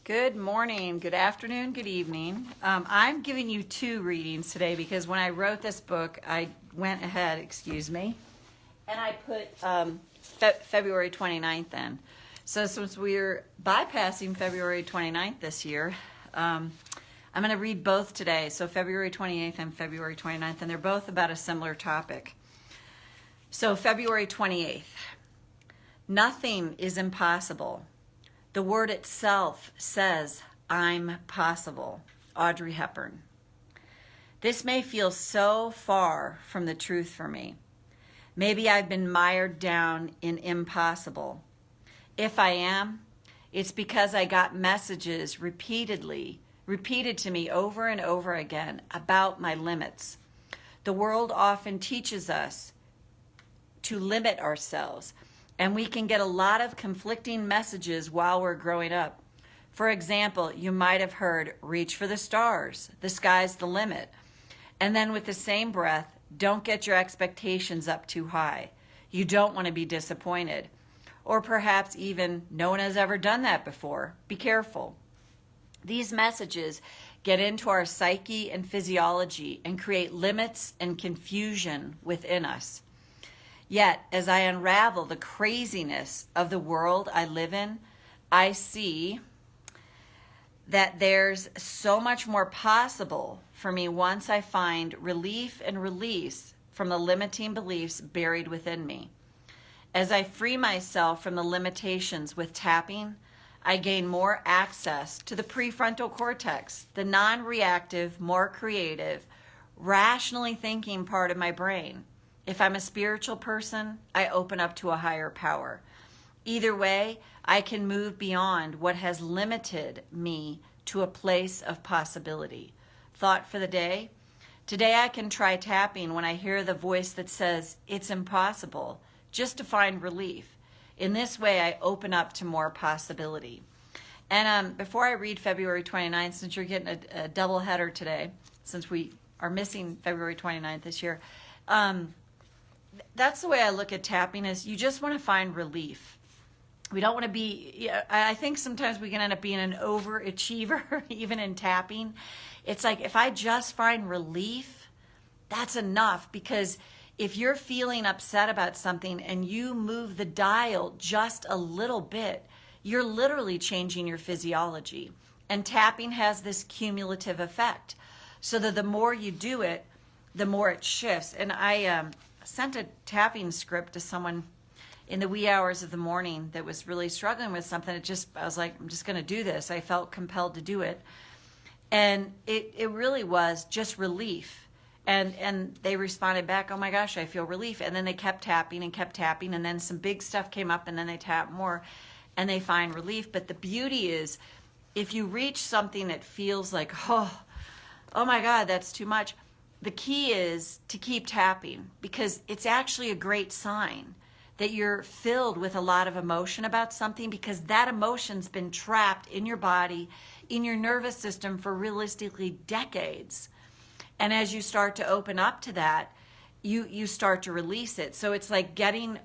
Good morning, good afternoon, good evening. I'm giving you two readings today because when I wrote this book, I went ahead, and I put February 29th in. So since we're bypassing February 29th this year, I'm going to read both today. So February 28th and February 29th, and they're both about a similar topic. So February 28th, nothing is impossible. The word itself says, I'm possible. Audrey Hepburn. This may feel so far from the truth for me. Maybe I've been mired down in impossible. If I am, it's because I got messages repeated to me over and over again about my limits. The world often teaches us to limit ourselves, and we can get a lot of conflicting messages while we're growing up. For example, you might have heard, reach for the stars, the sky's the limit. And then with the same breath, don't get your expectations up too high. You don't want to be disappointed. Or perhaps even, no one has ever done that before. Be careful. These messages get into our psyche and physiology and create limits and confusion within us. Yet, as I unravel the craziness of the world I live in, I see that there's so much more possible for me once I find relief and release from the limiting beliefs buried within me. As I free myself from the limitations with tapping, I gain more access to the prefrontal cortex, the non-reactive, more creative, rationally thinking part of my brain. If I'm a spiritual person, I open up to a higher power. Either way, I can move beyond what has limited me to a place of possibility. Thought for the day? Today I can try tapping when I hear the voice that says, it's impossible, just to find relief. In this way, I open up to more possibility. And before I read February 29th, since you're getting a double header today, since we are missing February 29th this year, that's the way I look at tapping is you just want to find relief. We don't want to be, I think sometimes we can end up being an overachiever, even in tapping. It's like, if I just find relief, that's enough. Because if you're feeling upset about something and you move the dial just a little bit, you're literally changing your physiology. And tapping has this cumulative effect. So that the more you do it, the more it shifts. And I sent a tapping script to someone in the wee hours of the morning that was really struggling with something. I was like, I'm just going to do this. I felt compelled to do it. And it really was just relief. And they responded back, oh my gosh, I feel relief. And then they kept tapping. And then some big stuff came up, and then they tap more and they find relief. But the beauty is, if you reach something that feels like, oh my God, that's too much. The key is to keep tapping, because it's actually a great sign that you're filled with a lot of emotion about something, because that emotion's been trapped in your body, in your nervous system for realistically decades. And as you start to open up to that, you start to release it. So it's like getting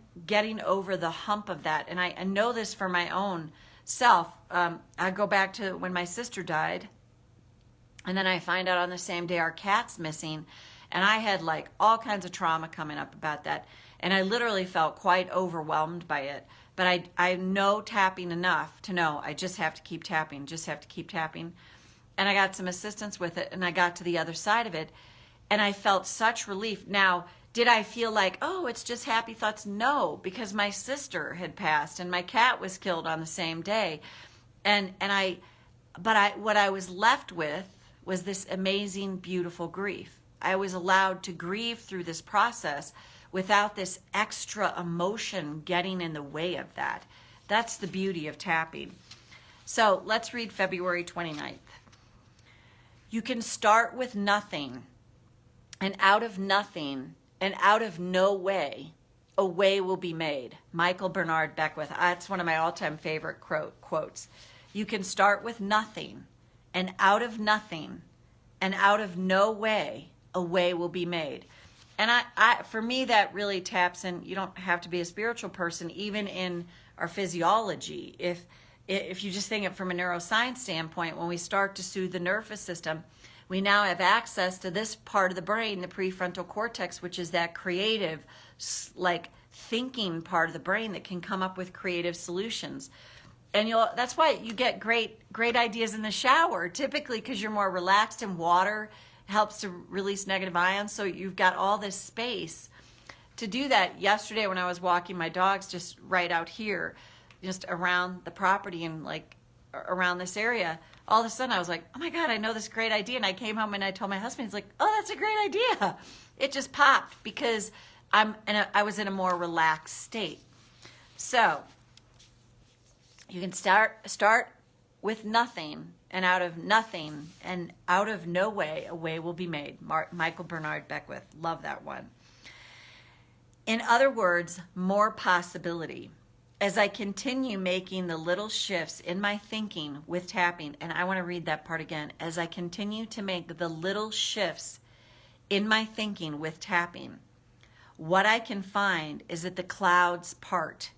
over the hump of that. And I know this for my own self. I go back to when my sister died. And then I find out on the same day our cat's missing. And I had like all kinds of trauma coming up about that. And I literally felt quite overwhelmed by it. But I know tapping enough to know I just have to keep tapping, And I got some assistance with it, and I got to the other side of it. And I felt such relief. Now, did I feel like, oh, it's just happy thoughts? No, because my sister had passed and my cat was killed on the same day. What I was left with was this amazing, beautiful grief. I was allowed to grieve through this process without this extra emotion getting in the way of that. That's the beauty of tapping. So let's read February 29th. You can start with nothing, and out of nothing, and out of no way, a way will be made. Michael Bernard Beckwith. That's one of my all-time favorite quotes. You can start with nothing, and out of nothing, and out of no way, a way will be made. And for me, that really taps in. You don't have to be a spiritual person, even in our physiology. If if you just think it from a neuroscience standpoint, when we start to soothe the nervous system, we now have access to this part of the brain, the prefrontal cortex, which is that creative, like thinking part of the brain that can come up with creative solutions. And that's why you get great ideas in the shower, typically because you're more relaxed, and water helps to release negative ions. So you've got all this space to do that. Yesterday when I was walking my dogs just right out here, just around the property and like around this area, all of a sudden I was like, oh my God, I know this great idea. And I came home and I told my husband, he's like, oh, that's a great idea. It just popped because I was in a more relaxed state. So you can start with nothing, and out of nothing and out of no way, a way will be made. Michael Bernard Beckwith, love that one. In other words, more possibility. As I continue making the little shifts in my thinking with tapping, and I want to read that part again, as I continue to make the little shifts in my thinking with tapping, what I can find is that the clouds part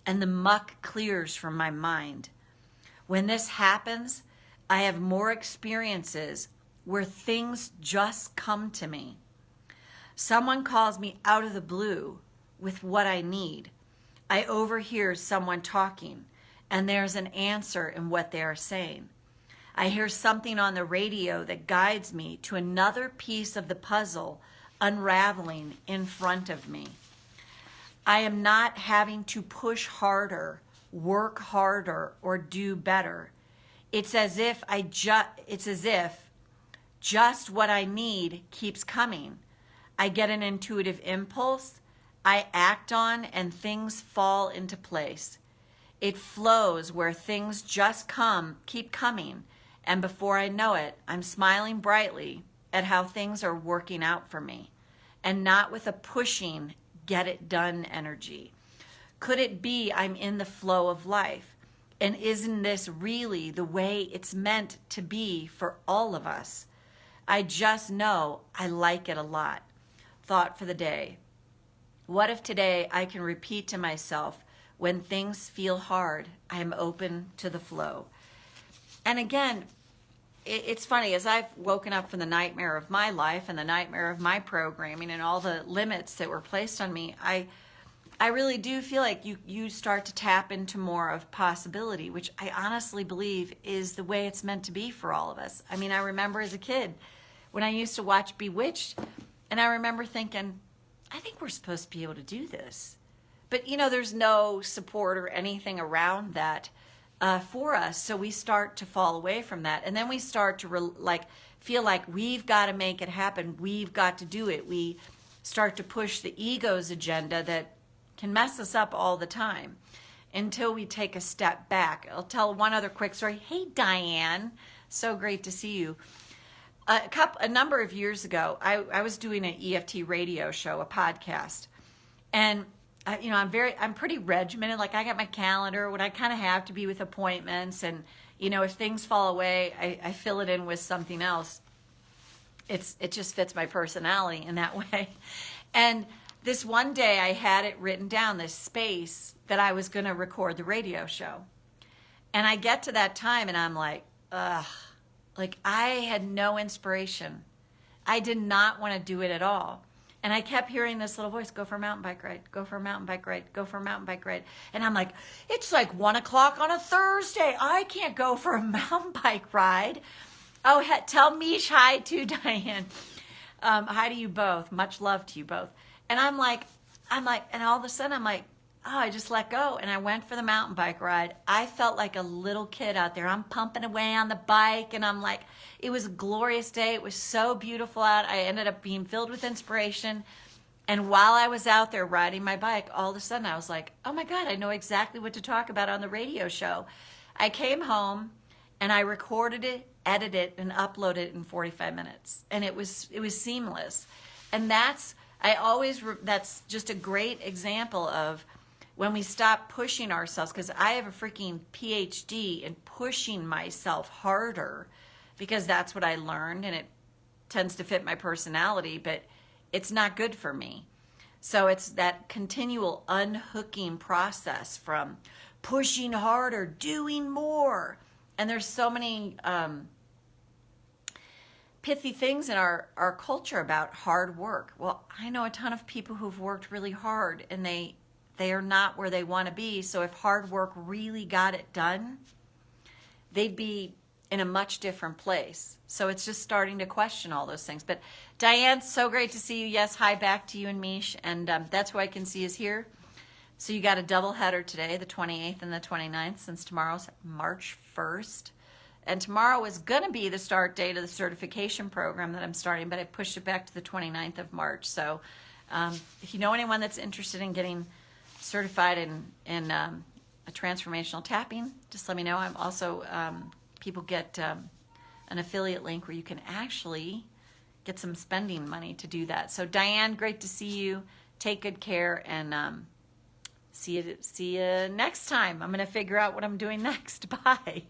and the muck clears from my mind. When this happens, I have more experiences where things just come to me. Someone calls me out of the blue with what I need. I overhear someone talking, and there's an answer in what they are saying. I hear something on the radio that guides me to another piece of the puzzle unraveling in front of me. I am not having to push harder, work harder, or do better. It's as if just what I need keeps coming. I get an intuitive impulse, I act on, and things fall into place. It flows where things just keep coming, and before I know it, I'm smiling brightly at how things are working out for me, and not with a pushing, get it done energy. Could it be I'm in the flow of life? And isn't this really the way it's meant to be for all of us? I just know I like it a lot. Thought for the day. What if today I can repeat to myself, when things feel hard, I am open to the flow? And again, it's funny, as I've woken up from the nightmare of my life and the nightmare of my programming and all the limits that were placed on me, I really do feel like you start to tap into more of possibility, which I honestly believe is the way it's meant to be for all of us. I mean, I remember as a kid when I used to watch Bewitched, and I remember thinking, I think we're supposed to be able to do this. But, there's no support or anything around that for us. So we start to fall away from that. And then we start to feel like we've got to make it happen. We've got to do it. We start to push the ego's agenda that can mess us up all the time until we take a step back. I'll tell one other quick story. Hey, Diane. So great to see you. A number of years ago, I was doing an EFT radio show, a podcast, and I'm pretty regimented. Like I got my calendar, what I kind of have to be with appointments, and if things fall away, I fill it in with something else. It just fits my personality in that way. And this one day, I had it written down, this space that I was going to record the radio show, and I get to that time, and I'm like, ugh. Like I had no inspiration. I did not want to do it at all. And I kept hearing this little voice, go for a mountain bike ride, go for a mountain bike ride, go for a mountain bike ride. And I'm like, it's like 1:00 on a Thursday. I can't go for a mountain bike ride. Oh, tell Mish hi to Diane. Hi to you both. Much love to you both. And I'm like, and all of a sudden I'm like, oh, I just let go. And I went for the mountain bike ride. I felt like a little kid out there. I'm pumping away on the bike. And I'm like, it was a glorious day. It was so beautiful out. I ended up being filled with inspiration. And while I was out there riding my bike, all of a sudden I was like, oh my God, I know exactly what to talk about on the radio show. I came home and I recorded it, edited it, and uploaded it in 45 minutes. And it was seamless. And that's just a great example of when we stop pushing ourselves, because I have a freaking PhD in pushing myself harder because that's what I learned and it tends to fit my personality, but it's not good for me. So it's that continual unhooking process from pushing harder, doing more. And there's so many pithy things in our culture about hard work. Well, I know a ton of people who've worked really hard and they are not where they want to be. So if hard work really got it done, they'd be in a much different place. So it's just starting to question all those things. But Diane, so great to see you. Yes, hi back to you and Mish. And that's who I can see is here. So you got a double header today, the 28th and the 29th, since tomorrow's March 1st. And tomorrow is going to be the start date of the certification program that I'm starting, but I pushed it back to the 29th of March. So if you know anyone that's interested in getting certified in a transformational tapping, just let me know. I'm also, people get an affiliate link where you can actually get some spending money to do that. So Diane, great to see you. Take good care, and see you next time. I'm going to figure out what I'm doing next. Bye.